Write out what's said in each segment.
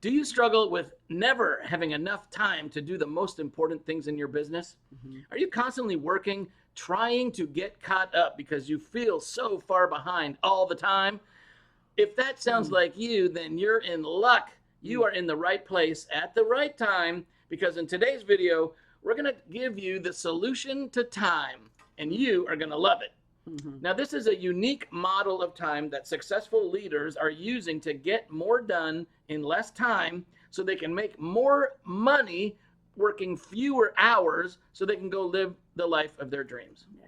Do you struggle with never having enough time to do the most important things in your business? Hmm. Are you constantly working, trying to get caught up because you feel so far behind all the time? If that sounds Mm, like you, then you're in luck. You mm, are in the right place at the right time because in today's video, we're going to give you the solution to time and mm, you are going to love it. mhm. Now, this is a unique model of time that successful leaders are using to get more done in less time so they can make more money working fewer hours so they can go live the life of their dreams. Yeah.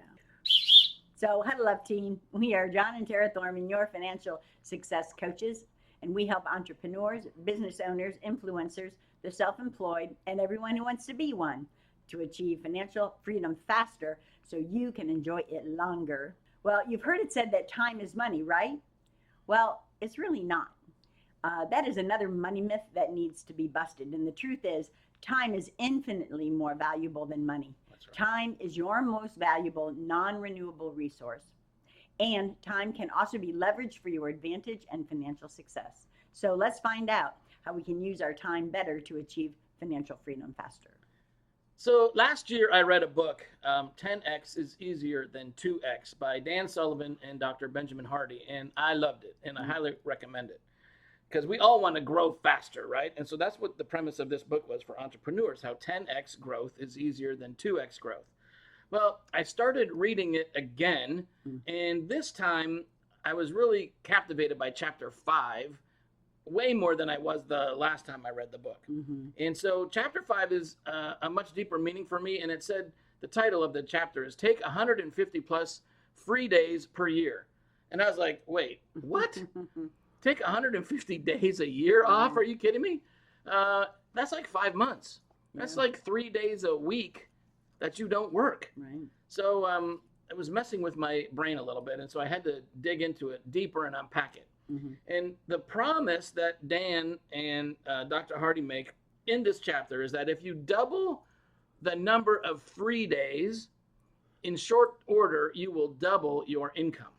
So, Huddle Up Team, we are John and Tara Thorman, your financial success coaches, and we help entrepreneurs, business owners, influencers, the self employed, and everyone who wants to be one to achieve financial freedom faster so you can enjoy it longer. Well, you've heard it said that time is money, right? Well, it's really not. That is another money myth that needs to be busted. And the truth is, time is infinitely more valuable than money. That's right. Time is your most valuable non renewable resource. And time can also be leveraged for your advantage and financial success. So let's find out how we can use our time better to achieve financial freedom faster. So last year I read a book, 10x is Easier Than 2x by Dan Sullivan and Dr. Benjamin Hardy, and I loved it and I Mm, highly recommend it because we all want to grow faster, right? And so that's what the premise of this book was for entrepreneurs, how 10x growth is easier than 2x growth. Well, I started reading it again, mm, and this time I was really captivated by chapter 5 way more than I was the last time I read the book. mm-hmm. And so, chapter 5 is a much deeper meaning for me. And it said the title of the chapter is Take 150 plus free days per year. And I was like, wait, what? Take 150 days a year off? Right. Are you kidding me? That's like 5 months. Yeah. That's like 3 days a week that you don't work. Right. So, it was messing with my brain a little bit. And so, I had to dig into it deeper and unpack it. Mm-hmm. And the promise that Dan and Dr. Hardy make in this chapter is that if you double the number of free days in short order, you will double your income.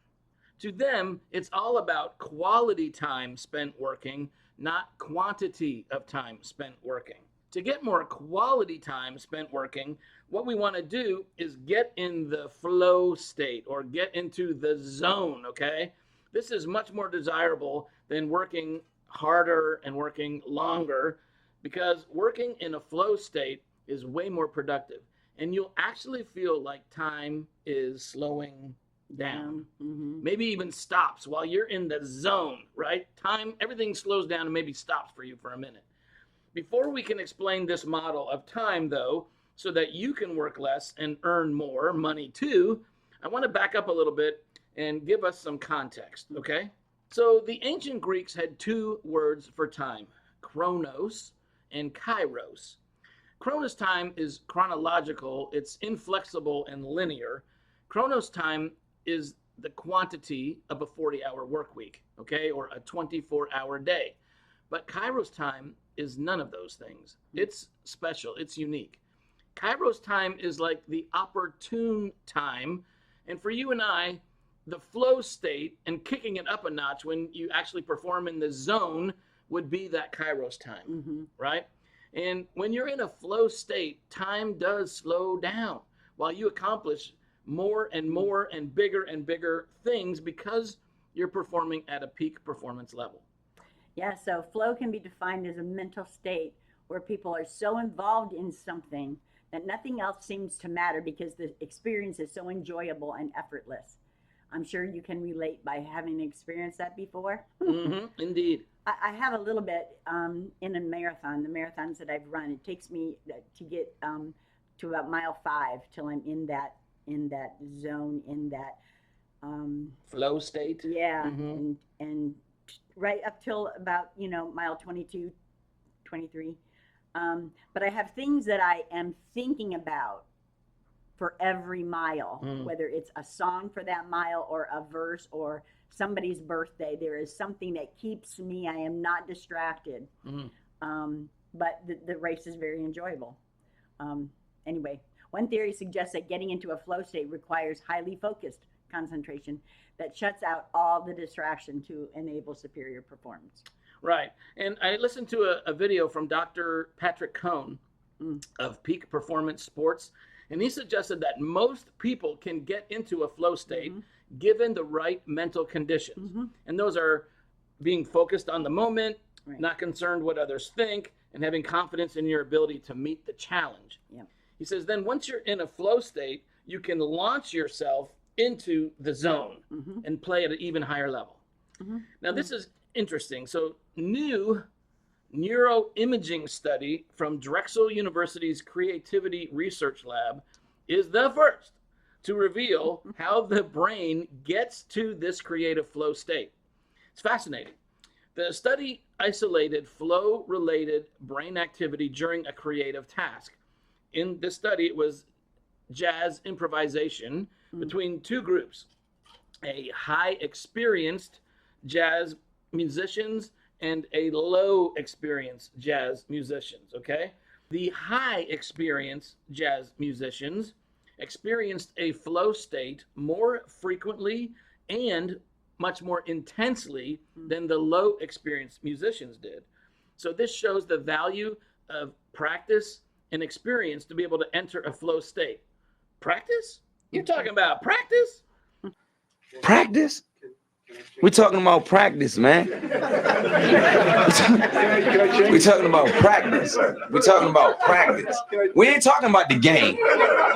To them, it's all about quality time spent working, not quantity of time spent working. To get more quality time spent working, what we want to do is get in the flow state or get into the zone, okay? This is much more desirable than working harder and working longer because working in a flow state is way more productive. And you'll actually feel like time is slowing down. Mm-hmm. Maybe even stops while you're in the zone, right? Time, everything slows down and maybe stops for you for a minute. Before we can explain this model of time, though, so that you can work less and earn more money too, I want to back up a little bit and give us some context, okay? So the ancient Greeks had two words for time, chronos and kairos. Chronos time is chronological, it's inflexible and linear. Chronos time is the quantity of a 40-hour work week, okay, or a 24-hour day. But Kairos time is none of those things. It's special, it's unique. Kairos time is like the opportune time. And for you and I, the flow state and kicking it up a notch when you actually perform in the zone would be that Kairos time, Mm-hmm. right? And when you're in a flow state, time does slow down while you accomplish more and more and bigger things because you're performing at a peak performance level. Yeah, so flow can be defined as a mental state where people are so involved in something that nothing else seems to matter because the experience is so enjoyable and effortless. I'm sure you can relate by having experienced that before. Indeed. I have a little bit in a marathon, the marathons that I've run. It takes me to get to about mile 5 till I'm in that zone, in that Flow state. yeah, Mm-hmm. and right up till about mile 22, 23. But I have things that I am thinking about for every mile, Mm. whether it's a song for that mile or a verse or somebody's birthday. There is something that keeps me. I am not distracted. Mm. But the race is very enjoyable. Anyway, one theory suggests that getting into a flow state requires highly focused concentration that shuts out all the distraction to enable superior performance. Right. And I listened to a video from Dr. Patrick Cohn of Peak Performance Sports, and he suggested that most people can get into a flow state given the right mental conditions. And those are being focused on the moment, not concerned what others think, and having confidence in your ability to meet the challenge. He says, then once you're in a flow state, you can launch yourself into the zone and play at an even higher level. Now, this is interesting. So, new neuroimaging study from Drexel University's Creativity Research Lab is the first to reveal how the brain gets to this creative flow state. It's fascinating. The study isolated flow-related brain activity during a creative task. In this study, it was jazz improvisation between two groups, a high experienced jazz musicians and a low experienced jazz musicians, okay? The high experienced jazz musicians experienced a flow state more frequently and much more intensely than the low experienced musicians did. So this shows the value of practice and experience to be able to enter a flow state. Practice? You're talking about practice? Practice? We're talking about practice, man. We're talking about practice. We're talking about practice. We ain't talking about the game.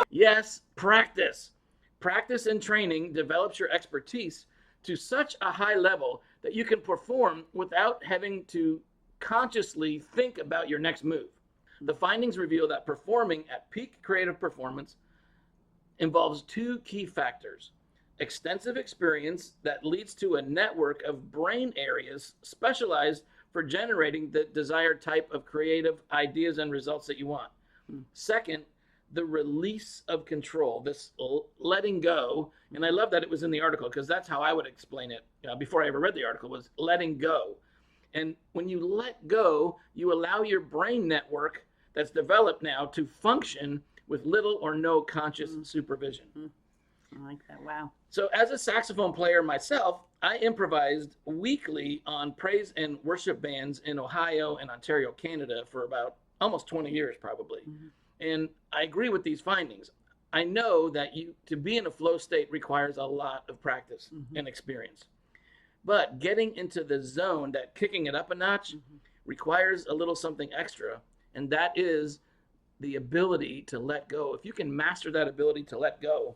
Yes, practice. Practice and training develops your expertise to such a high level that you can perform without having to consciously think about your next move. The findings reveal that performing at peak creative performance involves two key factors: extensive experience that leads to a network of brain areas specialized for generating the desired type of creative ideas and results that you want. Second, the release of control, this letting go. And I love that it was in the article, because that's how I would explain it before I ever read the article, was letting go. And when you let go, you allow your brain network that's developed now to function with little or no conscious supervision. I like that. Wow. So as a saxophone player myself, I improvised weekly on praise and worship bands in Ohio and Ontario, Canada for about almost 20 years probably. And I agree with these findings. I know that to be in a flow state requires a lot of practice and experience. But getting into the zone, that kicking it up a notch, requires a little something extra, and that is the ability to let go. If you can master that ability to let go,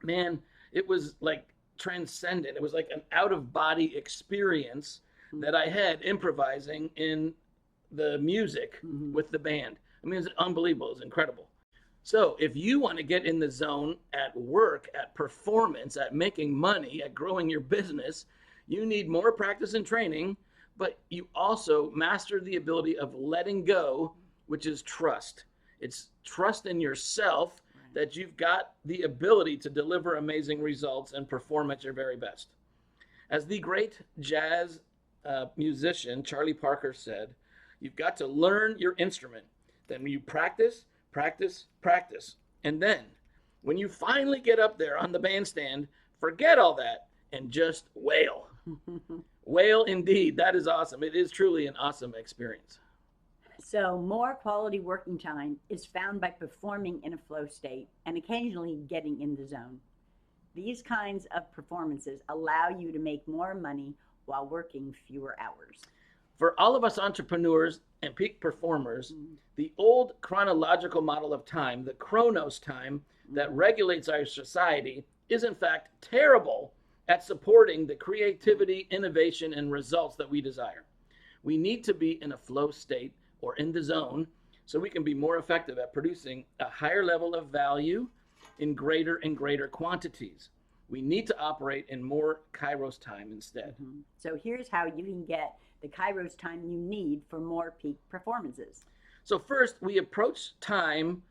man, it was like transcendent. It was like an out-of-body experience that I had improvising in the music with the band. I mean, it's unbelievable. It's incredible. So if you want to get in the zone at work, at performance, at making money, at growing your business, you need more practice and training, but you also master the ability of letting go, which is trust. It's trust in yourself that you've got the ability to deliver amazing results and perform at your very best. As the great jazz musician Charlie Parker said, you've got to learn your instrument. Then you practice, practice, practice. And then when you finally get up there on the bandstand, forget all that and just wail. Wail indeed. That is awesome. It is truly an awesome experience. So more quality working time is found by performing in a flow state and occasionally getting in the zone. These kinds of performances allow you to make more money while working fewer hours. For all of us entrepreneurs and peak performers, the old chronological model of time, the Chronos time that regulates our society, is in fact terrible at supporting the creativity, innovation, and results that we desire. We need to be in a flow state or in the zone so we can be more effective at producing a higher level of value in greater and greater quantities. We need to operate in more Kairos time instead. So here's how you can get the Kairos time you need for more peak performances. So first, we approach time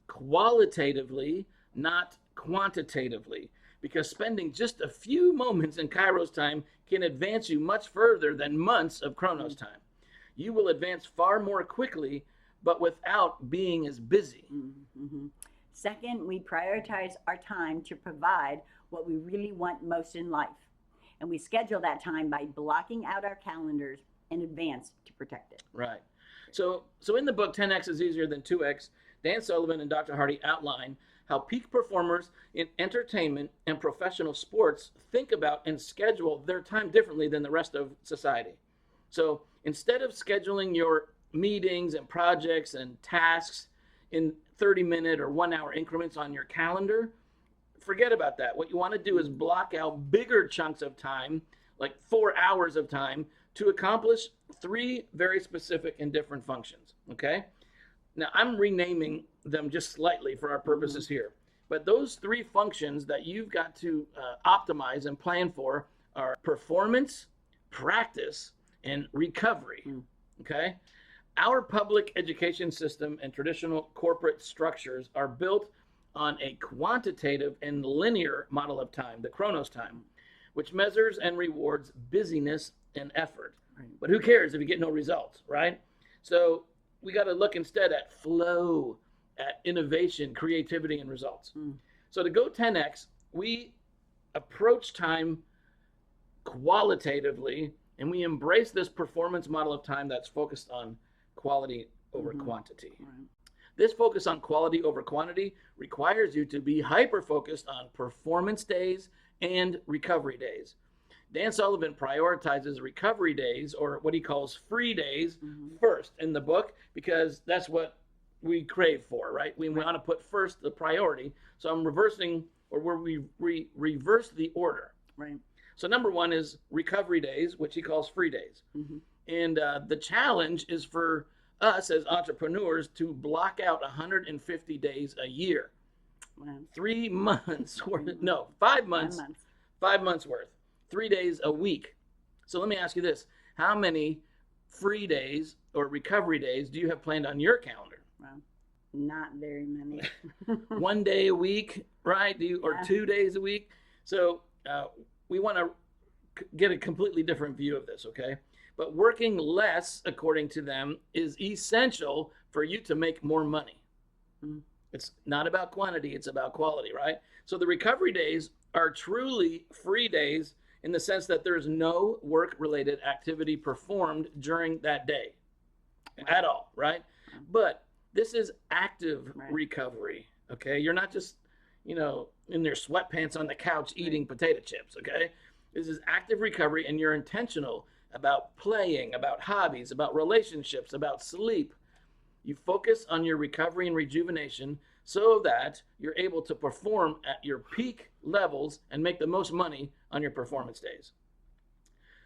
qualitatively, not quantitatively, because spending just a few moments in Kairos time can advance you much further than months of Chronos time. You will advance far more quickly, but without being as busy. Second, we prioritize our time to provide what we really want most in life. And we schedule that time by blocking out our calendars in advance to protect it. Right. So in the book, 10X is Easier Than 2X, Dan Sullivan and Dr. Hardy outline how peak performers in entertainment and professional sports think about and schedule their time differently than the rest of society. So instead of scheduling your meetings and projects and tasks in 30-minute or 1-hour increments on your calendar, forget about that. What you want to do is block out bigger chunks of time, like 4 hours of time, to accomplish 3 very specific and different functions, okay? Now, I'm renaming them just slightly for our purposes here. But those 3 functions that you've got to optimize and plan for are performance, practice, and recovery, okay? Our public education system and traditional corporate structures are built on a quantitative and linear model of time, the Chronos time, which measures and rewards busyness and effort. Right. But who cares if you get no results, right? So we got to look instead at flow, at innovation, creativity, and results. So to go 10X, we approach time qualitatively, and we embrace this performance model of time that's focused on quality over quantity. Right. This focus on quality over quantity requires you to be hyper-focused on performance days and recovery days. Dan Sullivan prioritizes recovery days, or what he calls free days, first in the book, because that's what we crave for, right? We want to put first the priority. So I'm reversing, or where we reverse the order. Right. So number 1 is recovery days, which he calls free days. And the challenge is for us as entrepreneurs to block out 150 days a year. Wow. 3 months worth, no, 5 months, 5 months worth, 3 days a week. So let me ask you this. How many free days or recovery days do you have planned on your calendar? Wow. Not very many. 1 day a week, right? Or 2 days a week? So we want to get a completely different view of this, okay? But working less, according to them, is essential for you to make more money. It's not about quantity, it's about quality, right? So the recovery days are truly free days in the sense that there's no work-related activity performed during that day at all, right? But this is active recovery, okay? You're not just, in their sweatpants on the couch eating potato chips, okay? This is active recovery, and you're intentional about playing, about hobbies, about relationships, about sleep. You focus on your recovery and rejuvenation so that you're able to perform at your peak levels and make the most money on your performance days.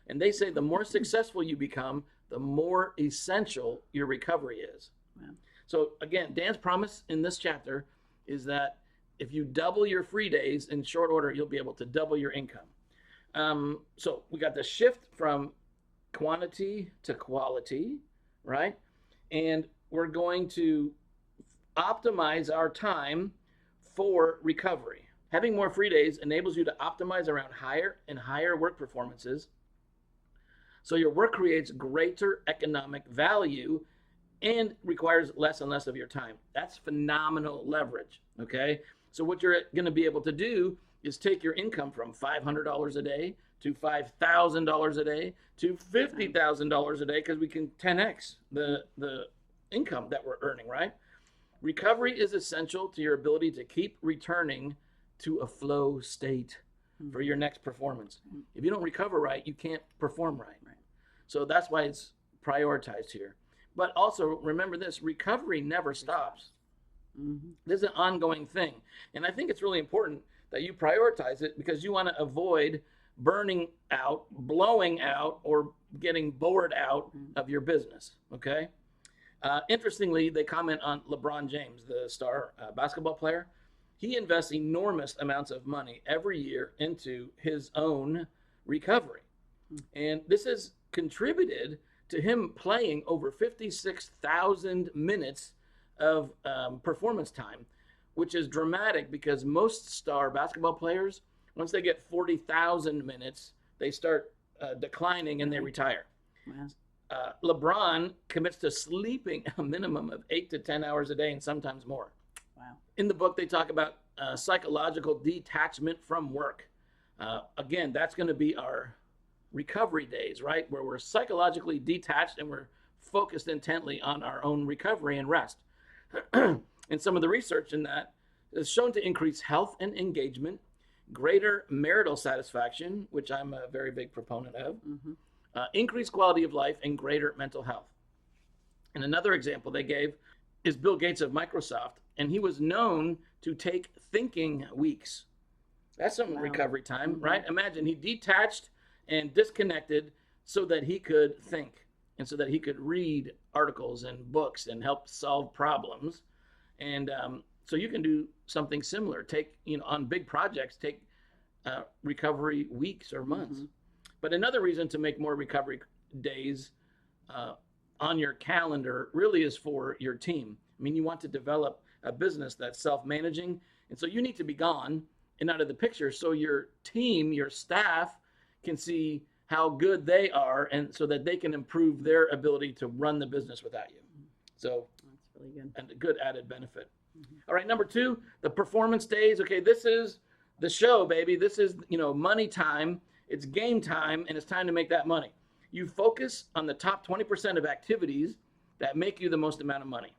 And they say the more successful you become, the more essential your recovery is. Wow. So again, Dan's promise in this chapter is that if you double your free days in short order, you'll be able to double your income. So we got the shift from quantity to quality, right? And we're going to optimize our time for recovery. Having more free days enables you to optimize around higher and higher work performances. So your work creates greater economic value and requires less and less of your time. That's phenomenal leverage, okay? So what you're going to be able to do is take your income from $500 a day to $5,000 a day to $50,000 a day, because we can 10x the income that we're earning, right? Recovery is essential to your ability to keep returning to a flow state for your next performance. If you don't recover right, you can't perform right. So that's why it's prioritized here. But also remember this, recovery never stops. This is an ongoing thing. And I think it's really important that you prioritize it, because you want to avoid burning out, blowing out, or getting bored out of your business, okay? Interestingly, they comment on LeBron James, the star basketball player. He invests enormous amounts of money every year into his own recovery. And this has contributed to him playing over 56,000 minutes of performance time, which is dramatic, because most star basketball players, once they get 40,000 minutes, they start declining and they retire. Wow. LeBron commits to sleeping a minimum of 8 to 10 hours a day and sometimes more. Wow. In the book, they talk about psychological detachment from work. Again, that's going to be our recovery days, right? Where we're psychologically detached and we're focused intently on our own recovery and rest. And some of the research in that is shown to increase health and engagement, greater marital satisfaction, which I'm a very big proponent of, increased quality of life, and greater mental health. And another example they gave is Bill Gates of Microsoft, and he was known to take thinking weeks. That's some recovery time, right? Imagine he detached and disconnected so that he could think and so that he could read articles and books and help solve problems. And so you can do something similar. Take, on big projects, take recovery weeks or months. But another reason to make more recovery days on your calendar really is for your team. I mean, you want to develop a business that's self-managing, and so you need to be gone and out of the picture so your team, your staff, can see how good they are, and so that they can improve their ability to run the business without you. So That's really good. and a good added benefit. All right, number 2, the performance days. Okay, this is the show, baby. This is, money time. It's game time, and it's time to make that money. You focus on the top 20% of activities that make you the most amount of money.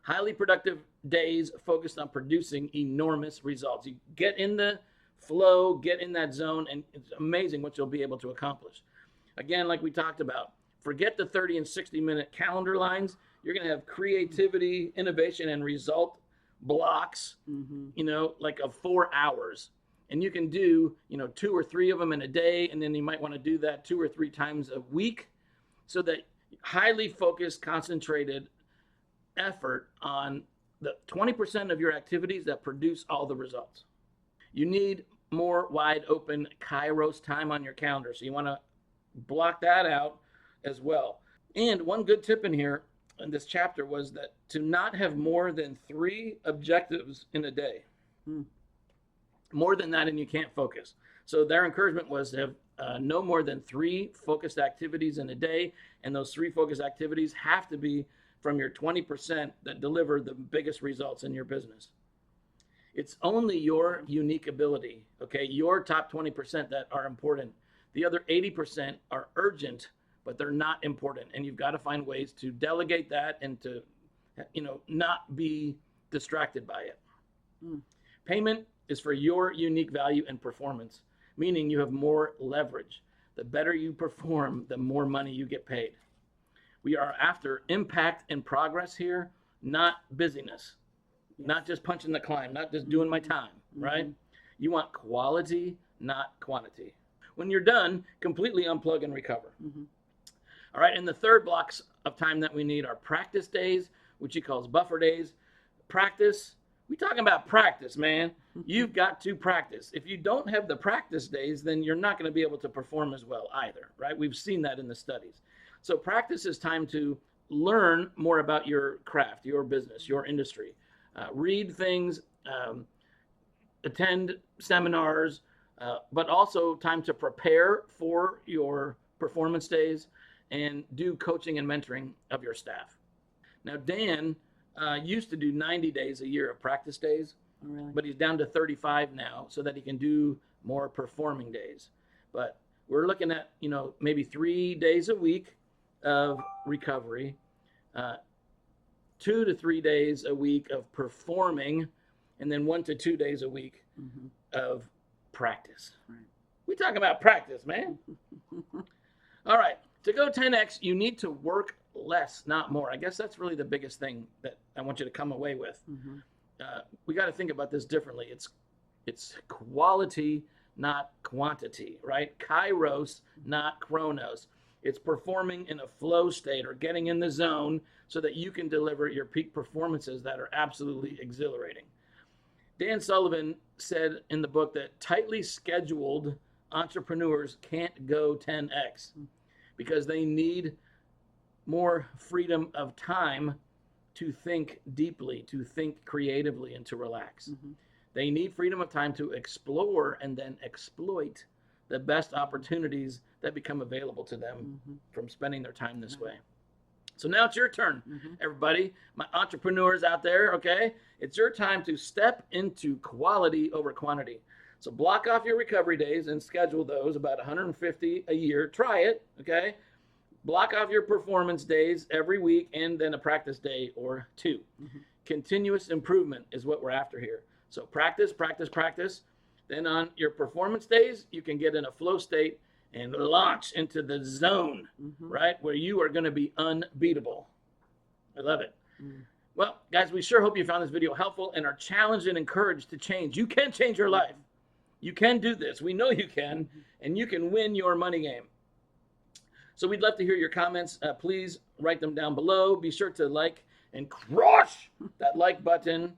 Highly productive days focused on producing enormous results. You get in the flow, get in that zone, and it's amazing what you'll be able to accomplish. Again, like we talked about, forget the 30 and 60-minute calendar lines. You're going to have creativity, innovation, and result blocks, like of 4 hours. And you can do, 2 or 3 of them in a day, and then you might want to do that 2 or 3 times a week, so that highly focused, concentrated effort on the 20% of your activities that produce all the results. You need more wide open Kairos time on your calendar, so you want to block that out as well. And one good tip in here in this chapter was that to not have more than 3 objectives in a day. More than that and you can't focus. So their encouragement was to have no more than 3 focused activities in a day, and those 3 focused activities have to be from your 20% that deliver the biggest results in your business. It's only your unique ability, okay, your top 20% that are important. The other 80% are urgent, but they're not important, and you've got to find ways to delegate that and to, not be distracted by it. Payment is for your unique value and performance, meaning you have more leverage. The better you perform, the more money you get paid. We are after impact and progress here, not busyness, not just punching the climb, not just doing my time, right? You want quality, not quantity. When you're done, completely unplug and recover. All right, and the third blocks of time that we need are practice days, which he calls buffer days. Practice, we talking about practice, man. You've got to practice. If you don't have the practice days, then you're not going to be able to perform as well either, right? We've seen that in the studies. So practice is time to learn more about your craft, your business, your industry. Read things, attend seminars, but also time to prepare for your performance days and do coaching and mentoring of your staff. Now, Dan used to do 90 days a year of practice days, but he's down to 35 now so that he can do more performing days. But we're looking at, maybe 3 days a week of recovery, 2 to 3 days a week of performing, and then 1 to 2 days a week of practice. We talking about practice, man. All right, to go 10X, you need to work less, not more. I guess that's really the biggest thing that I want you to come away with. We got to think about this differently. It's quality, not quantity, right? Kairos, not chronos. It's performing in a flow state or getting in the zone so that you can deliver your peak performances that are absolutely exhilarating. Dan Sullivan said in the book that tightly scheduled entrepreneurs can't go 10X because they need more freedom of time to think deeply, to think creatively, and to relax. They need freedom of time to explore and then exploit the best opportunities that become available to them from spending their time this way. So now it's your turn, everybody, my entrepreneurs out there, okay? It's your time to step into quality over quantity. So block off your recovery days and schedule those, about 150 a year. Try it, okay? Block off your performance days every week and then a practice day or two. Continuous improvement is what we're after here. So practice, practice, practice. Then on your performance days, you can get in a flow state and launch into the zone, right? Where you are going to be unbeatable. I love it. Well, guys, we sure hope you found this video helpful and are challenged and encouraged to change. You can change your life. You can do this. We know you can, and you can win your money game. So we'd love to hear your comments. Please write them down below. Be sure to like and crush that like button.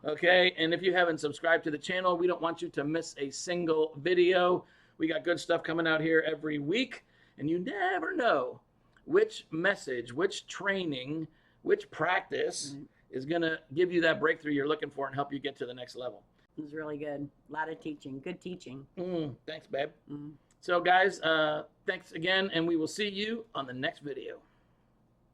Okay, and if you haven't subscribed to the channel, we don't want you to miss a single video. We got good stuff coming out here every week, and you never know which message, which training, which practice is going to give you that breakthrough you're looking for and help you get to the next level. It was really good. A lot of teaching. Good teaching. Thanks, babe. So, guys, thanks again, and we will see you on the next video.